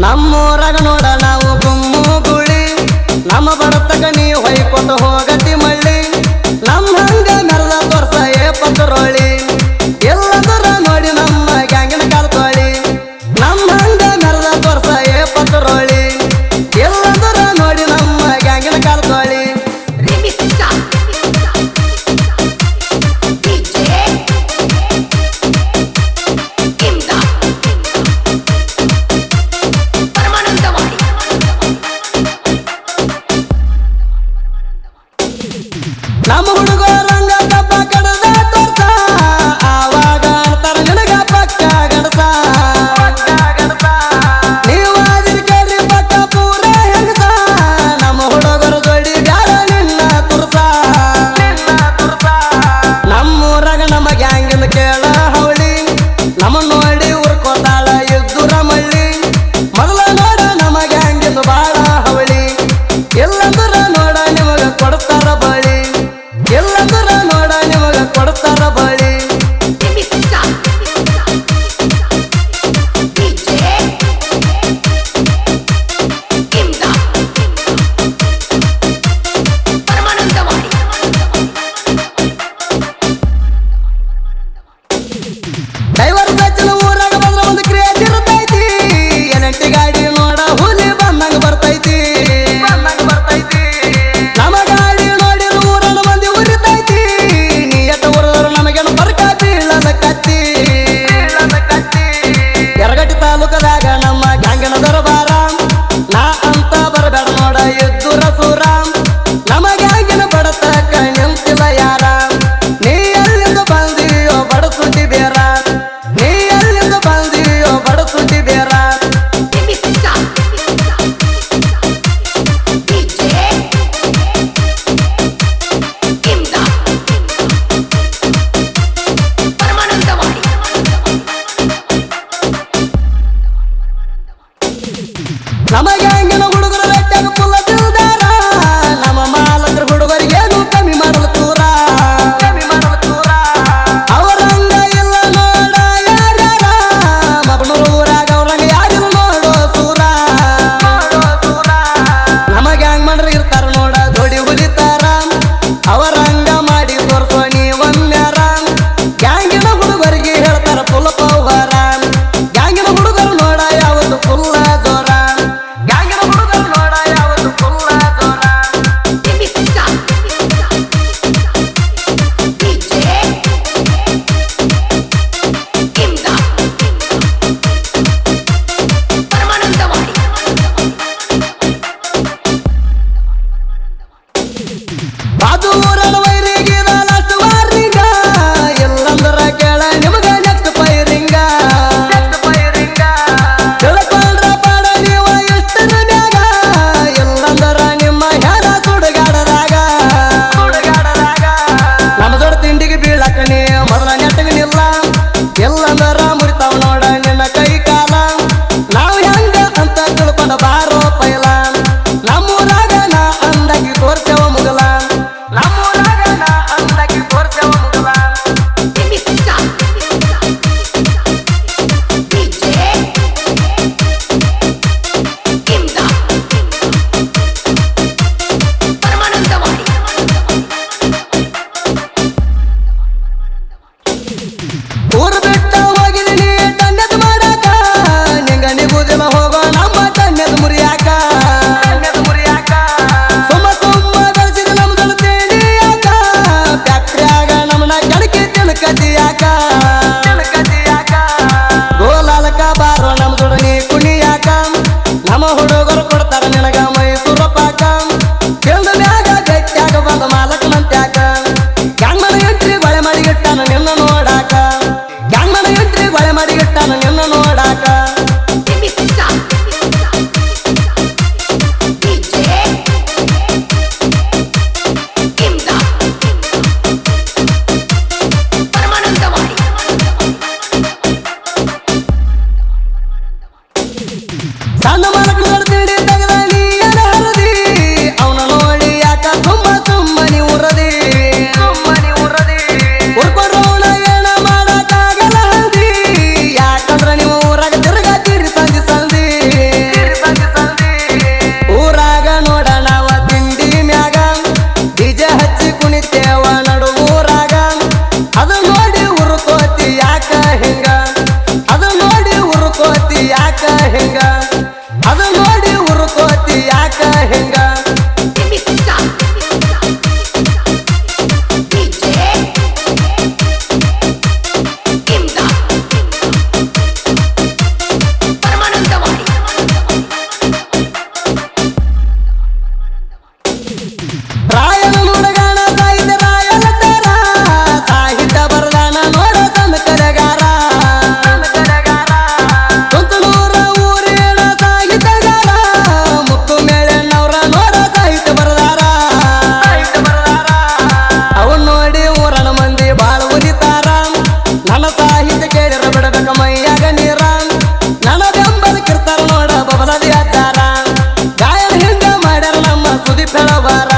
ನಮ್ಮೂರಾಗ ನೋಡ ನಾವು ಗುಮ್ಮು ಗುಳಿ ನಮ್ಮ ಬರತಕ ನೀ ಹೊಯ್ಕೊಂಡು ಹೋಗತಿ ಮಳ್ಳಿ ನಮ್ಮ ಹಂಗ ಮೆರೆದ ತೋರ್ಸ ಪತ್ರೊಳಿ ಎಲ್ಲದರ ನೋಡಿ ನಮ್ಮ ಗ್ಯಾಂಗಿನ ಕಾಲ್ತೊಳಿ ನಮ್ಮ ಹಂಗ ಮೆರೆದ ತೋರ್ಸ ಪತ್ರೊಳಿ ಎಲ್ಲದರ ನೋಡಿ ನಮ್ಮ ಗ್ಯಾಂಗಿನ ಕಾಲ್ತೊಳಿ ನಮ್ಮ ಹುಡುಗರಂಗ ಕಬ್ಬ ಕಡದ ತೋರ್ಸ ಆವಾಗ ಅಂತಾರ ನಿನಗ ಪಕ್ಕ ಗಡಸ ನೀವಾದಿರ್ ಕೇಳಿ ಪಕ್ಕ ಪೂರ ಹೆಂಗಸ ನಮ್ಮ ಹುಡುಗರು ಜೋಡಿ ಬ್ಯಾರ ನಿನ್ನ ತುರ್ಸ ನಮ್ಮೂರಾಗ ನಮ್ಮ ಗ್ಯಾಂಗಿನ ಕೇಳ ಹವಳಿ ನಮ್ಮ ನೋಡಿ ಉರ್ಕೋತಾಳ ಎದ್ದುರ ಮಳ್ಳಿ ಮೊದಲ ನೋಡ ನಮ್ಮ ಗ್ಯಾಂಗಿನ ಬಾಳ ಹವಳಿ ಎಲ್ಲಂದ್ರ ನೋಡ ನಿಮಗ ಕೊಡ್ತಾರ ಬಳಿ ಎಲ್ಲಂದ್ರ ನೋಡ ನಿಮಗ ಕೊಡ್ತಾರ ಬಳಿ ಡ್ರೈವರ್ ಸಚ್ಚಿನ ಊರಾಗ ಬಂದ್ರ ಒಂದು ಕ್ರೇಜ್ ಇರ್ತೈತಿ ಎಲೆಂಟಿ ಗಾಡಿ ನೋಡ ಹುಲಿ ಬಂದಂಗ ಬರ್ತೈತಿ ನಮ್ಮ ಗಾಡಿ ನೋಡಿ ಊರನ ಮಂದಿ ಉರಿತೈತಿ ನೀಯತ ಊರದವರು ನಮಗೇನು ಬರ್ಕಾತಿ ಇಲ್ಲದ ಕತ್ತಿ ಯರಗಟ್ಟಿ ತಾಲೂಕದಾಗ ನಮ್ಮ ಗ್ಯಾಂಗಿನ ದರಬಾರ ನಾ ಅಂತ ಬರಬೇಡ ನೋಡ ಎದ್ದುರ ಸೂರ ನಮ್ಮ ಗ್ಯಾಂಗಿನ ಬಡತಕ್ಕ ನಿಂತಿಲ್ಲ ಯಾರ ನೀ ಎಲ್ಲಿಂದ ಬಂದಿಯೋ ಬಡಸುಟ್ಟಿ ಬೇರ ನೀ ಎಲ್ಲಿಂದ ಬಂದಿಯೋ ಬಡಸುಟ್ಟಿ ಬೇರ ನಮ್ಮ ಗ್ಯಾಂಗಿನ ಹುಡುಗರು ಲೆಟ್ಟಾಗ ಪುಲ್ಲ ತಿಳ್ದಾರ ನಮ್ಮ ಮಾಲಕರ ಹುಡುಗರಿಗೇನು ಕಮ್ಮಿ ಮಾಡಲು ತೂರ ಅವರಂಗ ಇಲ್ಲ ನೋಡ ಯಾರ್ಯಾರ ಮಗನೂರು ಊರಾಗ ಅವ್ರಂಗ ಯಾರಿಗೂ ನೋಡೋ ಸೂರ ನಮ್ಮ ಗ್ಯಾಂಗ್ ಮಾಡ್ರಿ ಇರ್ತಾರ ನೋಡ ಜೋಡಿ ಹುಲಿತಾರ ಅವರಂಗ ಮಾಡಿ ತೋರ್ಸೋ ನೀವನ್ಯಾರ ಗ್ಯಾಂಗಿನ ಹುಡುಗರಿಗೆ ಹೇಳ್ತಾರ ಪುಲ್ಲ ಪೌಹಾರ ಗ್ಯಾಂಗಿನ ಹುಡುಗರು ನೋಡ ಯಾವತ್ತು ಪುಲ್ಲ ಜೋರ ಗ್ಯಾಂಗಿನ ಹುಡುಗರು ನೋಡ ಯಾವತ್ತು ಪುಲ್ಲ ಜೋರ ಅದು ಊರನ ವೈರಿಗೆ ಲಾಸ್ಟ್ ವಾರಿಂಗ ಎಲ್ಲಂದ್ರ ಕೇಳ ನಿಮಗ ನೆಕ್ಸ್ಟ್ ಪೈರಿಂಗ ತಿಳ್ಕೊಂಡ್ರ ಪಾಡ ನೀವ ಎಷ್ಟರ ಮ್ಯಾಗ ಎಲ್ಲಂದ್ರ ನಿಮ್ಮ ಹೆಣ ಸುಡುಗಾಡದಾಗ ನಮ್ಮ ದೊಡ್ಡ ತಿಂಡಿಗೆ ಬೀಳಕ ನೀ ಮೊದಲ ನೆಟ್ಟಗ ನಿಲ್ಲ ಎಲ್ಲಂದ್ರ ಮುರಿತಾವ ನೋಡ ನಿನ್ನ ಕೈ ಕಾಲ ನಾವು ಹೆಂಗ ಅಂತ ತಿಳ್ಕೊಂಡ ಬಾರೋ ಪೈಲ ನಮ್ಮೂರಾಗ ನಾ ಅಂದಾಗಿ ತೋರ್ಸವ ಮುಗಲ ನಮ್ಮೂರಾಗ ನಾ ಅಂದಾಗಿ ತೋರ್ಸವ ಮುಗಲ ಊರು ಬಿಟ್ಟ ಹೋಗಿದ್ದೀನಿ ತಣ್ಣದ ಮಾಡಾಕ ನಿಂಗ ನಿಗುದಿಲ್ಲ ಹೋಗೋ ನಮ್ಮ ತಣ್ಣದ ಮುರಿಯಾಕ ಸುಮ್ಮ ಸುಮ್ಮ ಗಳಿಸಿದ ನಮ್ದಳ ತೇಡಿಯಾಕ ಫ್ಯಾಕ್ಟ್ರಿಯಾಗ ನಮ್ಮನ್ನ ಕೆಳಕಿ ತಿಳ್ಕತಿಯಾಕ ಗೋಲಾಲಕ ಬಾರೋ ನಮ್ಮ ದುಡನಿ ಕುಣಿಯಾಕ ನಮ್ಮ ಹುಡುಗರು ಕೊಡ್ತಾರ ನಿನಗ ಮೈಸೂರು ಪಾಕ ತಿಳ್ದ ಮ್ಯಾಗ ಗಟ್ಟ್ಯಾಗ ಬಂದ ಮಾಲಕನಂತ್ಯಾಕ ಗ್ಯಾಂಗ್ಮನ ಎಂಟ್ರಿ ಗೊಳೆ ಮಾಡಿ ಇಟ್ಟಾನ ನಿನ್ನ ನೋಡಾಕ ಗ್ಯಾಂಗ್ಮನ ಎಂಟ್ರಿ ಗೊಳೆ ಮಾಡಿ ಇಟ್ಟಾನ ನಿನ್ನ ನೋಡಾಕ ಸಣ್ಣ ಮಾಲಕನ ತಿಳಿ ತೆಗದ ನೀ ಹರದಿ ಅವನ ನೋಡಿ ಯಾಕ ಸುಮ್ಮನಿ ಉರದಿ ಉರ್ಕೊಂಡ್ರವನ ಏನ ಮಾಡಕ್ಕಾಗಲ್ಲ ಹಂದಿ ಯಾಕಂದ್ರ ನೀವು ಊರಾಗ ತಿರ್ಗಾತೀರಿ ಸಂದಿ ಯಾಕ ಹಿಂಗ ಅದು ನೋಡಿ ಉರ್ಕೋತಿ ಯಾಕ ಹಿಂಗ ರಾಯನ ಮುಡಗಣ ಸಾಹಿತ್ಯ ರಾಯನ ತರ ಸಾಹಿತ್ಯ ಬರದಾನ ನೋಡ ಸಂಕಲಗಾರ ಕುಂತನೂರ ಊರಿನ ಸಾಹಿತ್ಯಗಾರ ಮುತ್ತು ಮೇಳಣ್ಣವ್ರ ನೋಡ ಸಾಹಿತ್ಯ ಬರದಾರ ಅವನ್ ನೋಡಿ ಊರನ ಮಂದಿ ಬಾಳ ಉದಿತಾರ ನನ್ನ ಸಾಹಿತ್ಯ ಕೇಳಿರ ಬಿಡಬೇಕ ಮೈಯಾಗ ನೀರ ನನ್ನ ಬೆಂಬಲಕ್ಕಿರ್ತಾರ ನೋಡ ಬಬಲದಿ ಅದ್ದಾರ ಗಾಯನ ಹಿಂಗ ಮಾಡ್ಯಾರ ನಮ್ಮ ಸುದೀಪ್ ಹೇಳಬಾರ